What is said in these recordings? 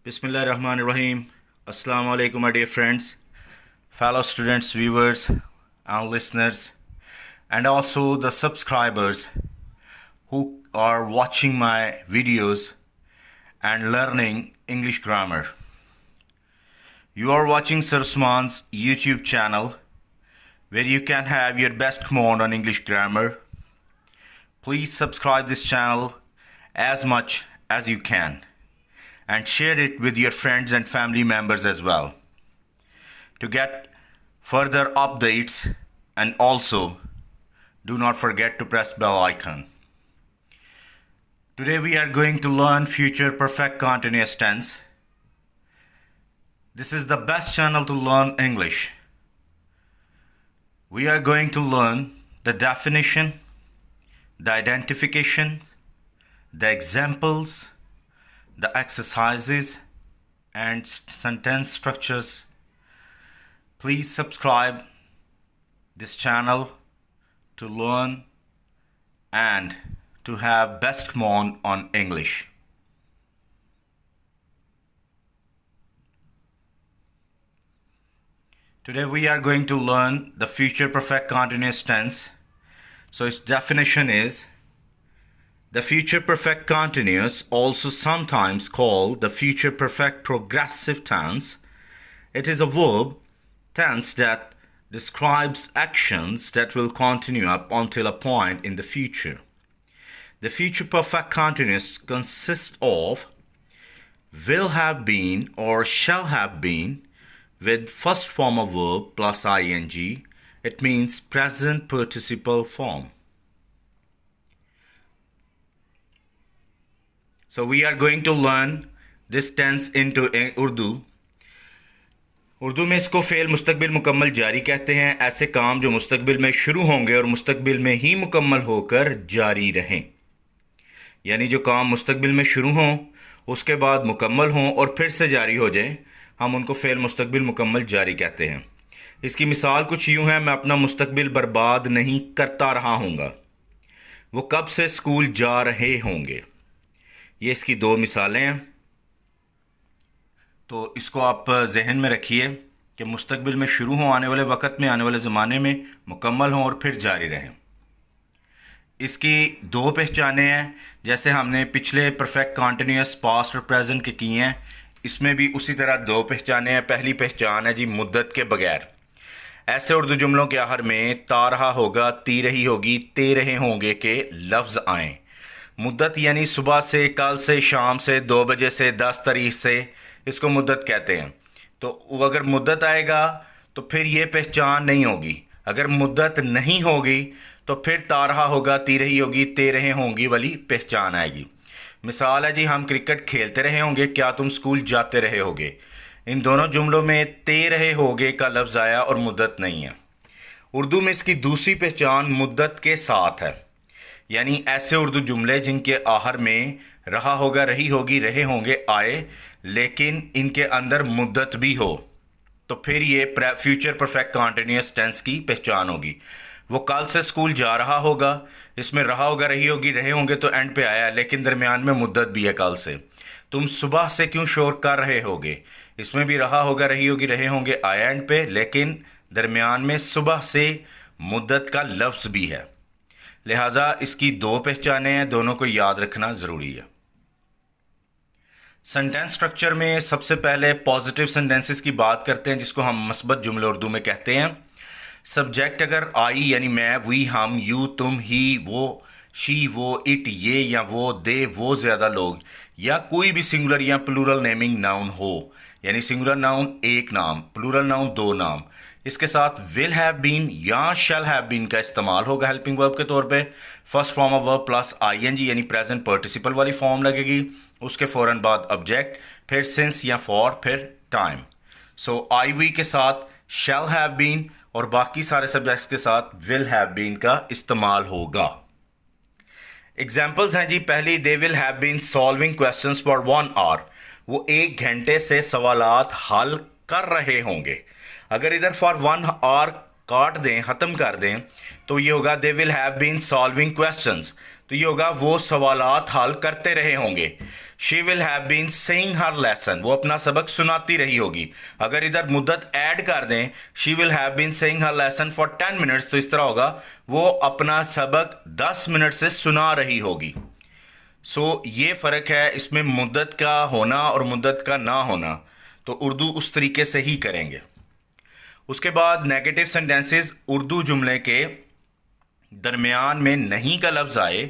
Bismillahirrahmanirrahim. Assalamu alaikum, my dear friends, fellow students, viewers, and listeners, and also the subscribers who are watching my videos and learning English grammar. You are watching Sir Usman's YouTube channel where you can have your best command on English grammar. Please subscribe this channel as much as you can and share it with your friends and family members as well to get further updates, and also do not forget to press bell icon. Today we are going to learn future perfect continuous tense. This is the best channel to learn English. We are going to learn the definition, the identification, the examples, the exercises, and sentence structures. Please subscribe this channel to learn and to have best command on English. Today we are going to learn the future perfect continuous tense. So its definition is: the future perfect continuous, also sometimes called the future perfect progressive tense. It is a verb tense that describes actions that will continue up until a point in the future. The future perfect continuous consists of will have been or shall have been with first form of verb plus ing. It means present participle form. So we are going to learn this tense into Urdu. Urdu में इसको fail मुस्तकबिल मुकम्मल जारी कहते हैं। ऐसे काम जो मुस्तकबिल में शुरू होंगे और मुस्तकबिल में ही मुकम्मल होकर जारी रहें, यानी जो काम मुस्तकबिल में शुरू हों उसके बाद मुकम्मल हों और फिर से जारी हो जाएं, हम उनको फ़ेल मुस्तकबिल मुकम्मल जारी कहते हैं। इसकी मिसाल कुछ यूँ है: मैं अपना मुस्तकबिल बर्बाद नहीं करता रहा हूँगा। वो कब से स्कूल जा रहे होंगे। ये इसकी दो मिसालें हैं। तो इसको आप जहन में रखिए कि मुस्तकबिल में शुरू हों, आने वाले वक़्त में, आने वाले ज़माने में मुकम्मल हों और फिर जारी रहें। इसकी दो पहचानें हैं, जैसे हमने पिछले परफेक्ट कंटिन्यूअस पास्ट और प्रेजेंट के किए हैं, इसमें भी उसी तरह दो पहचानें हैं। पहली पहचान है जी मुद्दत के बगैर। ऐसे उर्दू जुमलों के आखिर में ता रहा होगा, ती रही होगी, ते रहे होंगे के लफ्ज़ आएँ। मुद्दत यानी सुबह से, कल से, शाम से, 2 बजे से, 10 तारीख से, इसको मुद्दत कहते हैं। तो अगर मुद्दत आएगा तो फिर ये पहचान नहीं होगी। अगर मुद्दत नहीं होगी तो फिर ता रहा होगा, ती रही होगी, ते रहे होंगी वाली पहचान आएगी। मिसाल है जी, हम क्रिकेट खेलते रहे होंगे, क्या तुम स्कूल जाते रहे होगे। इन दोनों जुमलों में ते रहे होगे का लफ्ज़ आया और मुद्दत नहीं है। उर्दू में इसकी दूसरी पहचान मुद्दत के साथ है, यानी ऐसे उर्दू जुमले जिनके आखिर में रहा होगा, रही होगी, रहे होंगे आए, लेकिन इनके अंदर मुद्दत भी हो, तो फिर ये फ्यूचर परफेक्ट कंटिन्यूअस टेंस की पहचान होगी। वो कल से स्कूल जा रहा होगा, इसमें रहा होगा, रही होगी, रहे होंगे तो एंड पे आया, लेकिन दरमियान में मुद्दत भी है कल से। तुम सुबह से क्यों शोर कर रहे होगे, इसमें भी रहा होगा, रही होगी, रहे होंगे आया एंड पे, लेकिन दरमियान में सुबह से मुद्दत का लफ्ज़ भी है। लिहाजा इसकी दो पहचानें हैं, दोनों को याद रखना ज़रूरी है। सेंटेंस स्ट्रक्चर में सबसे पहले पॉजिटिव सेंटेंसेस की बात करते हैं, जिसको हम मस्बत जुमले उर्दू में कहते हैं। सब्जेक्ट अगर आई यानी मैं, वी, हम, यू, तुम, ही, वो, शी, वो, इट, ये या वो, दे, वो ज़्यादा लोग, या कोई भी सिंगुलर या प्लूरल नेमिंग नाउन हो, यानी सिंगुलर नाउन एक नाम, प्लूरल नाउन दो नाम, इसके साथ विल हैव बीन या शैल हैव बीन का इस्तेमाल होगा हेल्पिंग वर्ब के तौर पे। First form of verb plus ING यानी प्रेजेंट पार्टिसिपल वाली फॉर्म लगेगी, उसके फौरन बाद ऑब्जेक्ट, फिर सिंस या फॉर, फिर टाइम। सो आई वी के साथ शैल हैव बीन और बाकी सारे सब्जेक्ट्स के साथ विल हैव बीन का इस्तेमाल होगा। एग्जाम्पल्स हैं जी। पहली, they will have been solving questions for 1 hour. वो 1 घंटे से सवालात हल कर रहे होंगे। अगर इधर फॉर 1 आवर काट दें, ख़त्म कर दें, तो ये होगा they will have been solving questions. तो ये होगा वो सवालात हल करते रहे होंगे। She will have been saying her lesson, वो अपना सबक सुनाती रही होगी। अगर इधर मुद्दत ऐड कर दें, she will have been saying her lesson for 10 minutes, तो इस तरह होगा वो अपना सबक 10 मिनट से सुना रही होगी। ये फ़र्क है इसमें मुद्दत का होना और मुद्दत का ना होना। तो उर्दू उस तरीके से ही करेंगे। उसके बाद नेगेटिव सेंटेंसेस, उर्दू जुमले के दरमियान में नहीं का लफ्ज़ आए,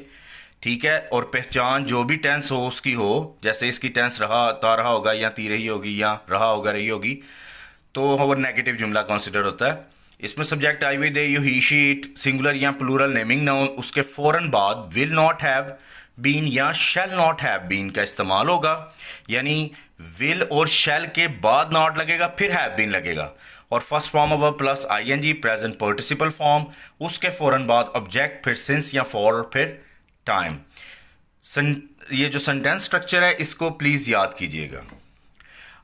ठीक है, और पहचान जो भी टेंस हो उसकी हो, जैसे इसकी टेंस रहा ता रहा होगा या ती रही होगी या रहा होगा रही होगी, तो वो नेगेटिव जुमला कंसिडर होता है। इसमें सब्जेक्ट आई हुई they, you, he, she, it, singular या प्लूरल नेमिंग नाउन, उसके फौरन बाद विल नॉट हैव बीन या शैल नॉट हैव बीन का इस्तेमाल होगा। यानी विल और शैल के बाद नॉट लगेगा, फिर हैव बीन लगेगा। और first form of verb plus ING present participle form, उसके फौरन बाद ऑब्जेक्ट, फिर सिंस या फॉर, फिर टाइम। ये जो सेंटेंस स्ट्रक्चर है इसको प्लीज याद कीजिएगा।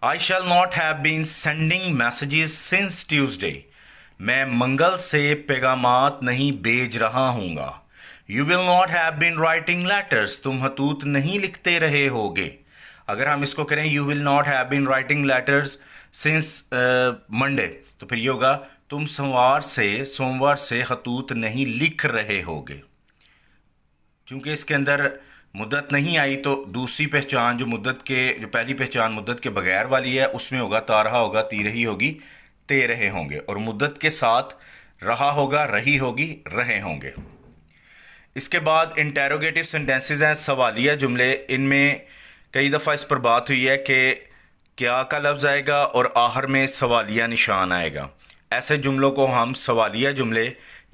I shall not have been sending messages since Tuesday, मैं मंगल से पैगामात नहीं भेज रहा हूंगा। You will not have been writing letters, तुम खतूत नहीं लिखते रहे होगे। अगर हम इसको करें you will not have been writing letters since Monday, तो फिर ये होगा तुम सोमवार से खतूत नहीं लिख रहे होगे। क्योंकि इसके अंदर मुद्दत नहीं आई, तो दूसरी पहचान जो पहली पहचान मुद्दत के बगैर वाली है उसमें होगा ता रहा होगा, ती रही होगी, ते रहे होंगे, और मुद्दत के साथ रहा होगा, रही होगी, रहे होंगे। इसके बाद इंटेरोगेटिव सेंटेंसेस हैं, सवालिया जुमले। इनमें कई दफ़ा इस पर बात हुई है कि क्या का लफ्ज़ आएगा और आखिर में सवालिया निशान आएगा। ऐसे जुमलों को हम सवालिया जुमले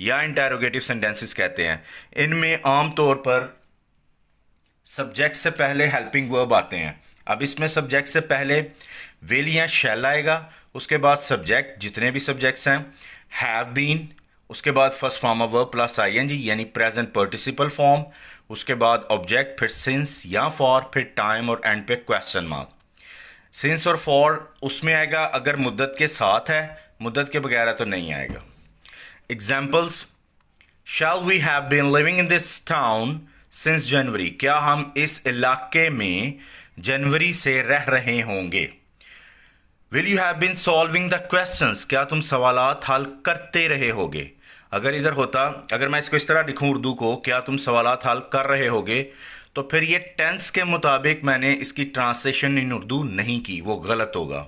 या इंटेरोगेटिव सेंटेंसेस कहते हैं। इनमें आम तौर पर सब्जेक्ट से पहले हेल्पिंग वर्ब आते हैं। अब इसमें सब्जेक्ट से पहले विल या शैल आएगा, उसके बाद सब्जेक्ट, जितने भी सब्जेक्ट्स हैं, हैव बीन, उसके बाद first form of verb plus ING यानी प्रेजेंट पार्टिसिपल फॉर्म, उसके बाद ऑब्जेक्ट, फिर सिंस या फॉर, फिर टाइम और एंड पे क्वेश्चन मार्क। सिंस और फॉर उसमें आएगा अगर मुद्दत के साथ है, मुद्दत के बगैर तो नहीं आएगा। Examples, shall we have been living in this town since January, क्या हम इस इलाके में जनवरी से रह रहे होंगे। Will you have been solving the questions, क्या तुम सवालात हल करते रहे होगे। अगर मैं इसको इस तरह लिखूं उर्दू को, क्या तुम सवालात हल कर रहे होगे, तो फिर ये टेंस के मुताबिक मैंने इसकी ट्रांसलेशन इन उर्दू नहीं की, वो गलत होगा।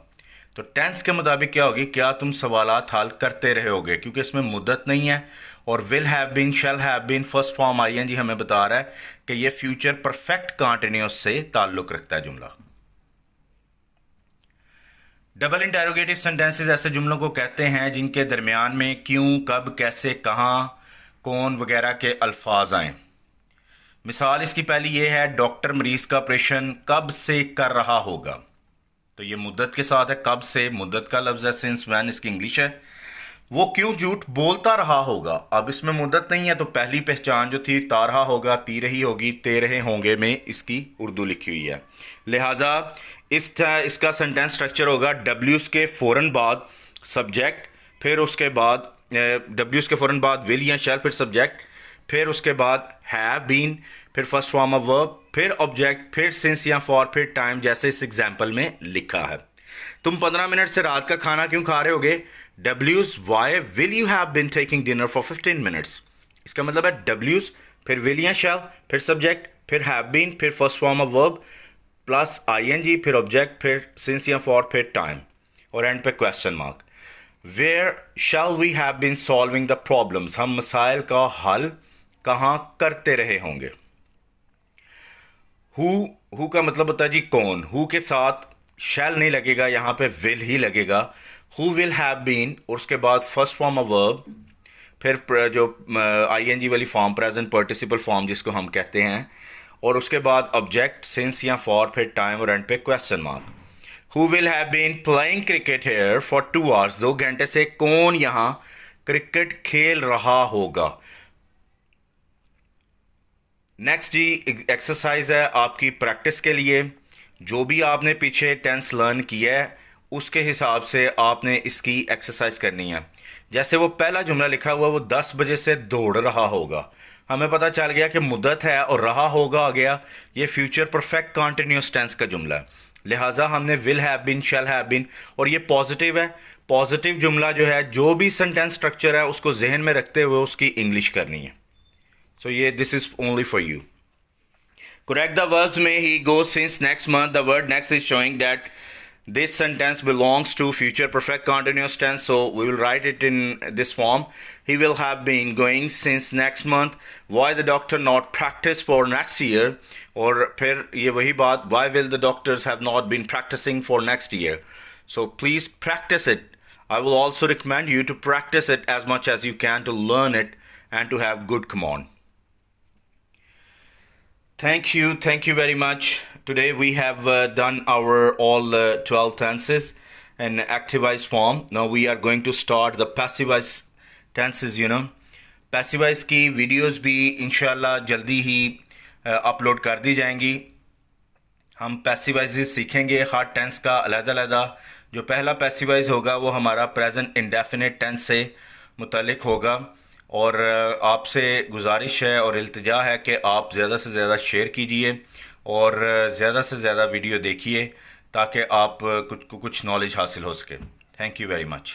तो टेंस के मुताबिक क्या होगी, क्या तुम सवालात हल करते रहे होगे, क्योंकि इसमें मुद्दत नहीं है। और will have been, shall have been, first form ING हमें बता रहा है कि ये फ्यूचर परफेक्ट कंटीन्यूअस से ताल्लुक रखता है जुमला। डबल इंटेरोगेटिव सेंटेंसेस ऐसे जुमलों को कहते हैं जिनके दरमियान में क्यों, कब, कैसे, कहाँ, कौन वगैरह के अल्फाज आए। मिसाल इसकी पहली ये है, डॉक्टर मरीज का ऑपरेशन कब से कर रहा होगा, तो ये मुद्दत के साथ है, कब से, मुद्दत का लफ्ज है, सिंस व्हेन इसकी इंग्लिश है। वो क्यों झूठ बोलता रहा होगा, अब इसमें मुद्दत नहीं है, तो पहली पहचान जो थी ता रहा होगा, ती रही होगी, ते रहे होंगे में इसकी उर्दू लिखी हुई है। लिहाजा इसका सेंटेंस स्ट्रक्चर होगा डब्ल्यूज के फौरन बाद सब्जेक्ट, फिर उसके बाद डब्ल्यूज के फौरन बाद विल या शैल, फिर सब्जेक्ट, फिर उसके बाद हैव बीन, फिर फर्स्ट फॉर्म ऑफ वर्ब, फिर ऑब्जेक्ट, फिर सिंस या फॉर, फिर टाइम, जैसे इस एग्जाम्पल में लिखा है। तुम 15 मिनट से रात का खाना क्यों खा रहे होगे, डब्ल्यूज why will you have been taking dinner for 15 minutes. इसका मतलब है डब्ल्यूज, फिर विल या शैल, फिर सब्जेक्ट, फिर हैव बीन, फिर first form of verb plus ING, फिर ऑब्जेक्ट, फिर सिंस या फॉर, फिर टाइम और एंड पे question mark. Where shall we have been solving the problems, हम मसाइल का हल कहां करते रहे होंगे। हु का मतलब होता है जी कौन, हु के साथ शैल नहीं लगेगा, यहां पे विल ही लगेगा। हु विल हैव बीन और उसके बाद फर्स्ट फॉर्म ऑफ वर्ब, फिर जो आईएनजी वाली फॉर्म प्रेजेंट पार्टिसिपल फॉर्म जिसको हम कहते हैं, और उसके बाद ऑब्जेक्ट, सिंस या फॉर, फिर टाइम और एंड पे question mark. Who will have been playing cricket here for 2 hours, 2 घंटे से कौन यहां क्रिकेट खेल रहा होगा। नेक्स्ट जी एक्सरसाइज है आपकी प्रैक्टिस के लिए, जो भी आपने पीछे टेंस लर्न किया है उसके हिसाब से आपने इसकी एक्सरसाइज करनी है। जैसे वो पहला जुमला लिखा हुआ, वो 10 बजे से दौड़ रहा होगा, हमें पता चल गया कि मुद्दत है और रहा होगा आ गया, ये फ्यूचर परफेक्ट कॉन्टिन्यूस टेंस का जुमला है। लिहाजा हमने will have been, shall have been, और ये पॉजिटिव है। पॉजिटिव जुमला जो है, जो भी सेंटेंस स्ट्रक्चर है उसको जहन में रखते हुए उसकी इंग्लिश करनी है। सो ये this is only for you. Correct the verbs में he goes since next month. The word next is showing that this sentence belongs to future perfect continuous tense. So we will write it in this form. He will have been going since next month. Why the doctor not practice for next year? और फिर ये वही बात, why will the doctors have not been practicing for next year? So please practice it. I will also recommend you to practice it as much as you can to learn it and to have good command. Thank you very much. Today we have done our all 12 tenses in activized form. Now we are going to start the passivized tenses, you know. Passivized की videos भी इंशाल्लाह जल्दी ही upload कर दी जाएंगी। हम passivise सीखेंगे हर tense का अलग-अलग। जो पहला पैसिवाइज होगा वो हमारा प्रेजेंट इंडेफिनिट टेंस से मुतल्लिक होगा, और आपसे गुजारिश है और इल्तिजा है कि आप ज़्यादा से ज़्यादा शेयर कीजिए और ज़्यादा से ज़्यादा वीडियो देखिए ताकि आप कुछ नॉलेज हासिल हो सके। Thank you very much.